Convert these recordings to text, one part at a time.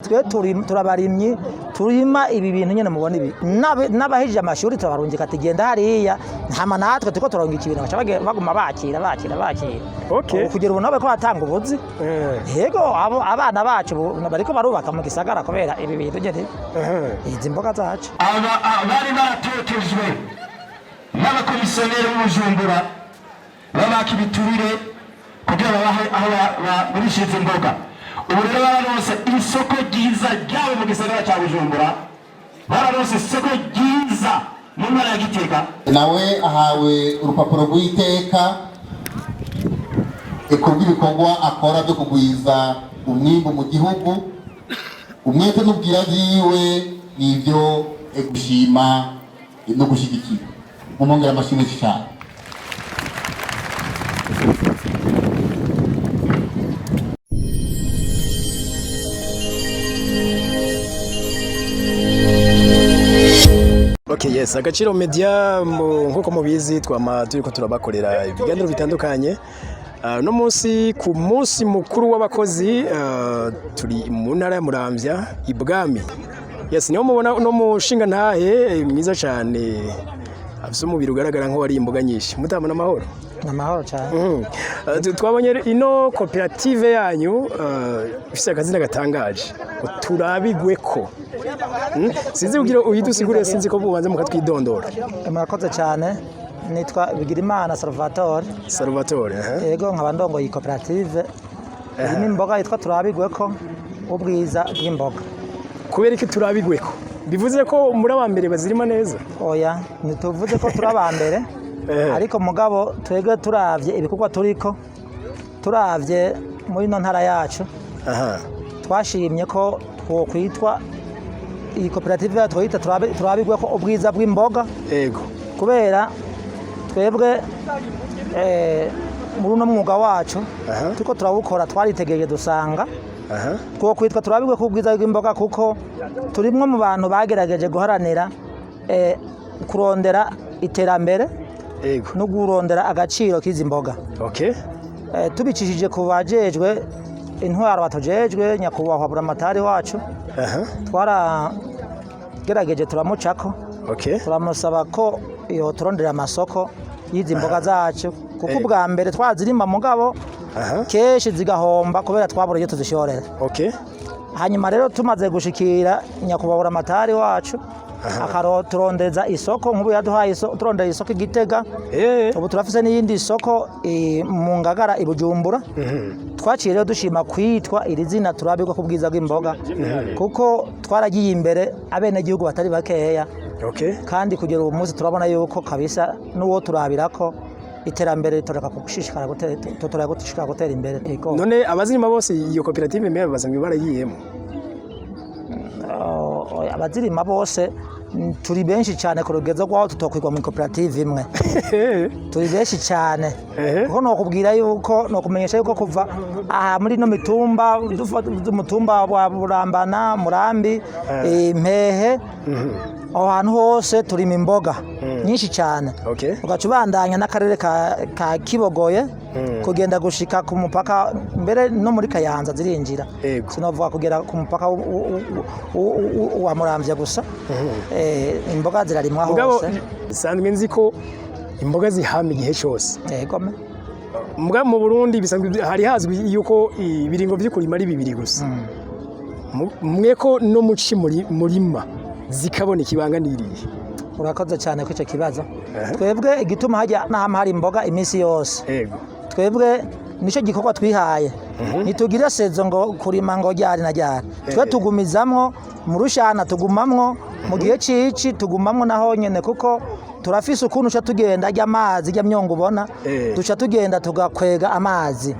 twe turabarimyi turima ibi bintu nyene mubona ibi n'abahije amashuri tubarungika tugenda hariya ntama natwe tuko turongika ibintu baca baguma bakira okay kugira ubu nabe ko batanga ubuzi yego abana bacu bariko barubaka mu gisagara kubera ibi bintu nyene izi mboga zacu bari baratotejwe n'abakomisiyoneri b'Ubujumbura babaka ibiturire kugira babahe aho bagurishiza imboga. Ubu rero baranose isoko ryiza ryawe mu gisagara cya Bujumbura, baranose isoko ryiza mu ntara ya Gitega. Nawe ahawe urupapuro rw'iteka kubw'ibikorwa akora byo kugwiza umwimbu mu gihugu. Umwete n'ubwira byiwe nibyo gushima no gushyigikira. Mumongera amashimwe cyane. Okay, yes, Agaciro Media nkuko mubizi turiko turabakorera ibiganiro bitandukanye. No munsi ku munsi mukuru w'abakozi turi mu ntara ya Muramvya Ibwami. Yes, niho mubona no mushinga ntahe mwiza cyane. Afise umubiri ugaragara nko wari imboga nyinshi. Mutamana amahoro. Amahoro cyane. Twabonye ino koperative yanyu ifise akazina gatangaje. Turabigweko. Sinzi kugira uyidusigure sinzi ko bubanze mukatwidondora. Murakoze cyane. Nitwa Bigirimana Salvatore. Yego nkaba ndongo iyi koperative. Iyi imboga yitwa turabigweko ubwiza bw'imboga. Kubera iki turabigweko? Bivuze ko muri abambere bazirima neza? Oya, nituvuze ko turabambere. Ariko mugabo twege turavye ibikorwa turiko turavye muri no ntara yacu. Twashimye ko twokwitwa iyi koperative twita turabigwe ko ubwiza bw'imboga. Yego. Kubera twebwe muri no mwuga wacu tuko turawukora twaritegeye dusanga twokwitwa turabigwe ko ubwiza bw'imboga kuko turimwe mu bantu bagerageje guharanira kurondera iterambere. Yego. No kurondera agaciro k'izi mboga. Okay. Tubicishije kubajejwe intwaro batojejwe nyakubahwa buramatari wacu. Twara gerageje turamucako. Okay. Turamusaba ko iyo turondera amasoko y'izi mboga zacu kuko ubwa mbere twazirima mugabo keshi zigahomba kubera twabura iyo tuzishorera. Okay. Hanyuma rero tumaze gushikira nyakubahwa buramatari wacu turondeza isoko nk'ubu yaduhaye turondera isoko Gitega. Ubu turafise n'iyindi soko mu Ngagara ibujumbura. Twaciye rero dushima kwitwa iri zina turabigwa ku bwiza bw'imboga kuko twaragiye imbere abene gihugu batari bakeya. Okay. Kandi kugira ubu munsi turabona yuko kabisa n'uwo turabirako iterambere tureka kugushishikara gutera imbere. None abazirima bose iyo koperative mbe bazamwe barayiyemo. Abazirima bose turi benshi cyane ku rugezo rw'aho tutokwirwa mu koperative imwe. Turi benshi cyane kuko nokubwira yuko nokumenyesha yuko kuva aha muri no mitumba umutumba wa Burambana Murambi Impehe aho hantu hose turima imboga nyinshi cyane. Okay. Ugacubandanya n'akarere ka Kibogoye kugenda gushika ku mupaka mbere no muri Kayanza zirinjira. Sinovuga kugera ku mupaka wa Muramvya gusa. Imboga zirarimwa hose. Bisanzwe nzi ko imboga zihama igihe cyose. Yego. Mbwa mu Burundi bisanzwe hari hazwi yuko ibiringo by'ukurima ari bibiri gusa. Mwe ko no muci murima zikabona ikibanganiriye. Urakoze cyane ko icyo kibazo. Twebwe igituma hajya n'ahama hari imboga iminsi yose. Yego. Twebwe nico gikorwa twihaye. Nitugira sezo ngo kurima ngo ryari na ryari. Twe tugumizamwo mu rushana tugumamwo mu gihe cici tugumamwo naho nyene kuko turafise ukuntu cha tugenda ajya amazi ajya myongo ubona duca tugenda tugakwega amazi.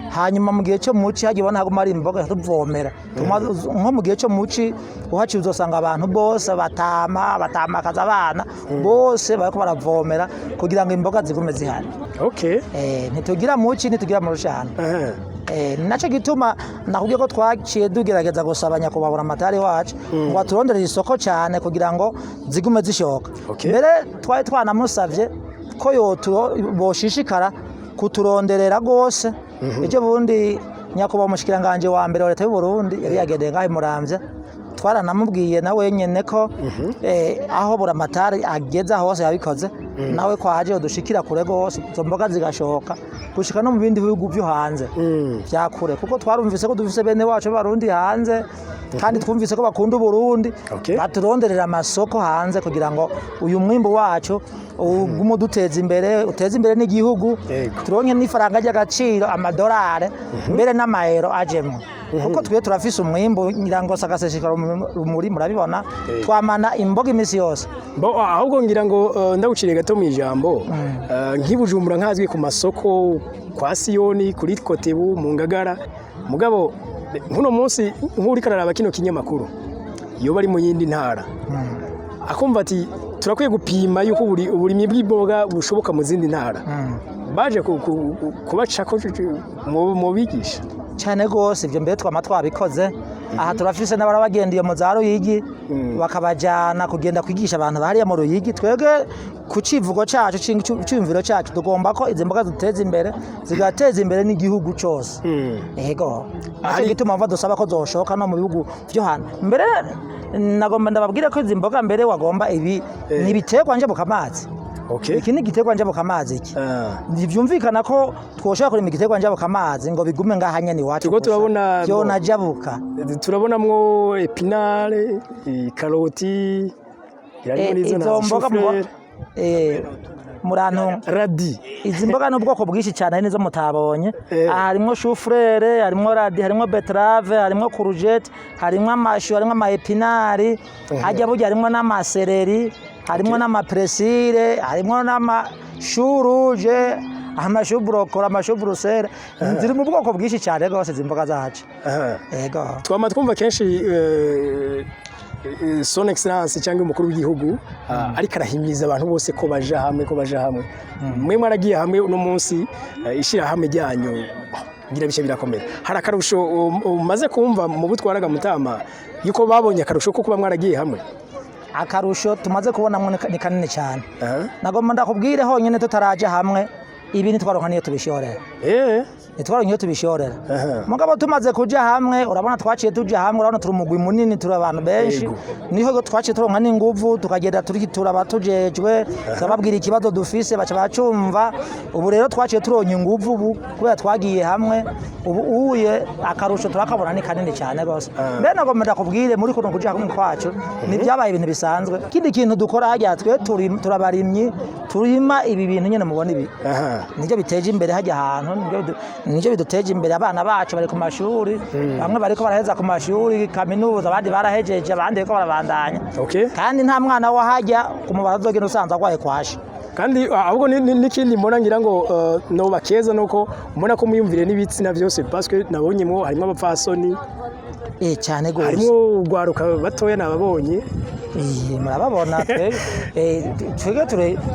Hanyuma mu gihe cyo muci hagibona haguma ari imboga tuvomera. Nko mu gihe cyo muci uhaci uzosanga abantu bose batamakaza abana bose bariko baravomera kugira ngo imboga zigume zihari. Okay. Ntitugira muci ntitugira mu rushana. Naco gituma nakubwiye ko twaciye dugerageza gusaba nyakubahwa amatari wacu ngo aturondere isoko cyane kugira ngo zigume zishoka. Mbere twari twanamusavye ko boshishikara kuturonderera gose. Ejo bundi nyakubahwa umushikiranganje wa mbere wa leta y'u Burundi yari yagendeye ngaho Muramvya twaranamubwiye nawe nyene ko aho buramatari ageza hose yabikoze nawe kwaje udushikira kure gose izo mboga zigashoka gushika no mu bindi bihugu byo hanze byakure kuko twarumvise ko dufise bene wacu b'abarundi hanze kandi twumvise ko bakunda Burundi baturonderera amasoko hanze kugira ngo uyu mwimbo wacu ugumu duteza imbere uteza imbere n'igihugu turonke n'ifaranga ry'agaciro amadolari mbere n'amaero ajemo kuko twiye turafise umwimbo ngirango sagaseshikara muri murabibona twamana imboga imisi yose ahubwo ngira ngo ndaguciriye gato mu ijambo nk'ibujumbura nkazwi ku masoko kwa Siyoni kuri Kotebu mu Ngagara mugabo nkuno munsi nk'uri kararaba kino kinyamakuru iyo bari mu yindi ntara akumva ati turakwiye gupima yuko uburimyi bw'imboga bushoboka mu zindi ntara baje kubacako mu bigisha cyane gose ibyo mbere twama twabikoze aha turafise n'abarabagendiye mu za Ruyigi bakabajana kugenda kwigisha abantu bahariya mu Ruyigi twege ku civugo cacu cy'imviro cacu tugomba ko izi mboga ziteza imbere zigateza imbere n'igihugu cyose yego aho gituma mva dusaba ko zoshoka no mu bihugu byo hano mbere nagomba ndababwira ko izi mboga mbere wagomba ibi nibiterwa nje bukamazi iki ni igiterwa njya bukamazi iki ntibyumvikana ko twoshobora kurima igiterwa njya bukamazi ngo bigume ngaha nyene iwacu tuko turabona byo najabuka turabonamwo epinare karoti izo mboga murantu radi izi mboga n'ubwoko bwinshi cyane nizo mutabonye harimo chou-fleur harimo radi harimo betrave harimo courgette harimo amashu harimo amaepinari hajya burya harimo n'amasereri harimo n'amapresire harimo n'amashu rouge amashu brocoli amashu brussels ziri mu bwoko bwinshi cyane rwose izi mboga zacu yego twama twumva kenshi son excellence cyangwa umukuru w'igihugu ariko arahimiriza abantu bose ko baje hamwe mwe mwaragiye hamwe uno munsi ishira hamwe ryanyu ngira bishe birakomera hari akarusho umaze kumva mu butwaraga mutama yuko babonye akarusho ko kuba mwaragiye hamwe akarusho tumaze kubona ni kanini cyane nagomba ndakubwire honyine tutaraje hamwe ibi nitwaronka niyo tubishorera nitwaronka niyo tubishorera mugabo tumaze kuja hamwe urabona twaciye tuja hamwe urabona turi umugwi munini turi abantu benshi niho twaciye turonka n'inguvu tukagenda turikitura abatujejwe tukababwira ikibazo dufise baca bacumva ubu rero twaciye turonka inguvu ubu kubera twagiye hamwe ubu uye akarusho turakabona ni kanini cyane gose mbere nagomba ndakubwire muri kuno kuja hamwe kwacu ni byabaye ibintu bisanzwe kindi kintu dukora hajya twe turabarimyi turima ibi bintu nyene mubona ibi nijyo biteje imbere hajya ahantu nijyo biduteje imbere abana bacu bari ku mashuri bamwe bariko baraheza ku mashuri kaminuza abandi barahejeje abandi bariko barabandanya kandi nta mwana wahajya kumubara azogenda usanzwe agwaye kwasha kandi ahubwo n'ikindi mbona ngira ngo no bakeza nuko mbona ko muyumvire n'ibitsina byose parce que nabonyemo harimo abapfasoni cyane gose harimo ugwaruka batoya nababonye murababona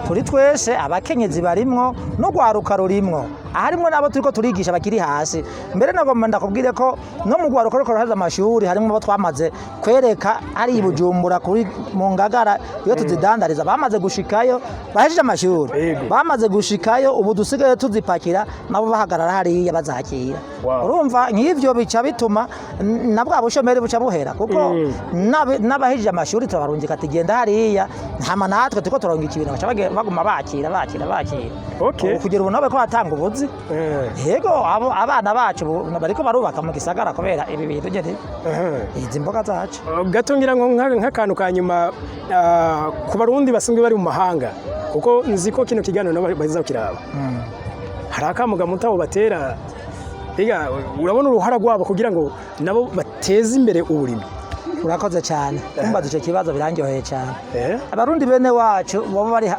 turi twese abakenyezi barimwo no gwaruka rurimwo harimwo nabo turiko turigisha bakiri hasi mbere nagomba ndakubwire ko no mu gwaruka ruko ruhaza amashuri harimo abo twamaze kwereka ari ibujumbura kuri mu Ngagara iyo tuzidandariza bamaze gushikayo bahejeje amashuri bamaze gushikayo ubu dusigaye tuzipakira nabo bahagarara hariya bazakira urumva nk'ivyo bica bituma na bwa bushomeri buca buhera kuko n'abahejeje amashuri barungika tugenda hariya ntama natwe tuko turonga ikibintu baca baguma bakira kugira ubu nabe ko atanga ubuzi yego abana bacu bariko barubaka mu gisagara kubera ibi bintu nyene izi mboga zacu gatongira ngo nk'akantu kanyuma ku barundi basanzwe bari mu mahanga kuko nzi ko kino kiganiro nabo baza kiraba hari akamuga mutaho batera biga urabona uruhara rwabo kugira ngo nabo bateze imbere uburimi urakoze cyane kumbaza icyo kibazo birangyoheye cyane abarundi bene wacu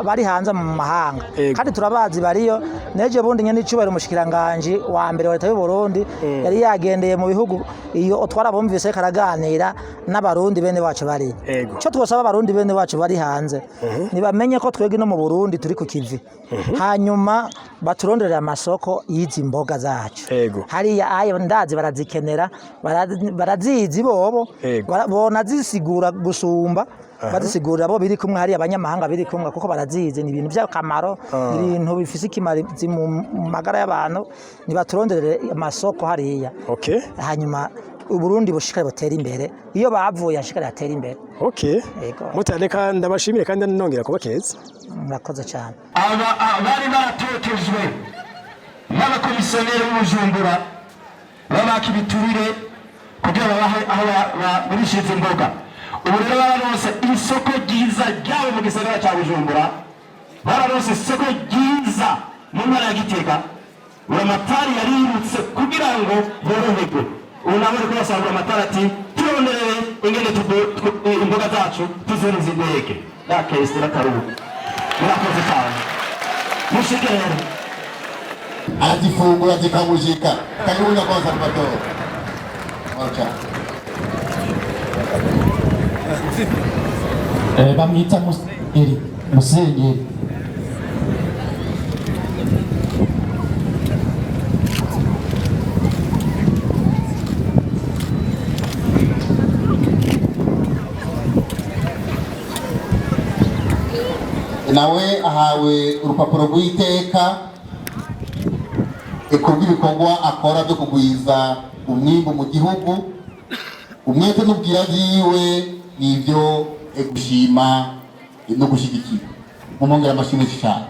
bari hanze mu mahanga kandi turabazi bariyo neje bundi nyene icubahiro umushikiranganje wa mbere wa leta y'u Burundi yari yagendeye mu bihugu iyo twarabumvise karaganira n'abarundi bene wacu bari cyo twosaba abarundi bene wacu bari hanze nibamenye ko twege no mu Burundi turi ku kivi hanyuma baturonderera amasoko y'izi mboga zacu hariya ayo ndazi barazikenera barazizi bobo bona zisigura gusumba bazisigurira abo biri kumwe hari abanyamahanga biri kumwe kuko barazize ni ibintu by'akamaro ibintu bifise ikimazi mu magara y'abantu nibaturondere amasoko hariya hanyuma Uburundi bushikare butera imbere iyo bavuye ashikare atera imbere mutareka ndabashimire kandi nongera kubakeza murakoze cyane bari baratotejwe n'abakomisiyoneri b'Ubujumbura babaka ibiturire kugira babahe aho bagurishiza imboga ubu rero bararonse isoko ryiza ryabo mu gisagara cya Bujumbura bararonse isoko ryiza mu ntara ya Gitega Buramatari yarirutse kugira ngo boroherwe ubu nabo ariko basanga amatara ati turonderere ingene imboga zacu tuzurize indege yakesera karubu murakoze cyane mushigere azifungura zikamujika karibu kwanza kubatora bamwita Musenyeri nawe ahawe urupapuro rw'iteka kubw'ibikorwa akora byo kugwiza umwimbu mu gihugu umwete n'ubwira byiwe nibyo gushima no gushyigikira mu mpongera amashimwe cyane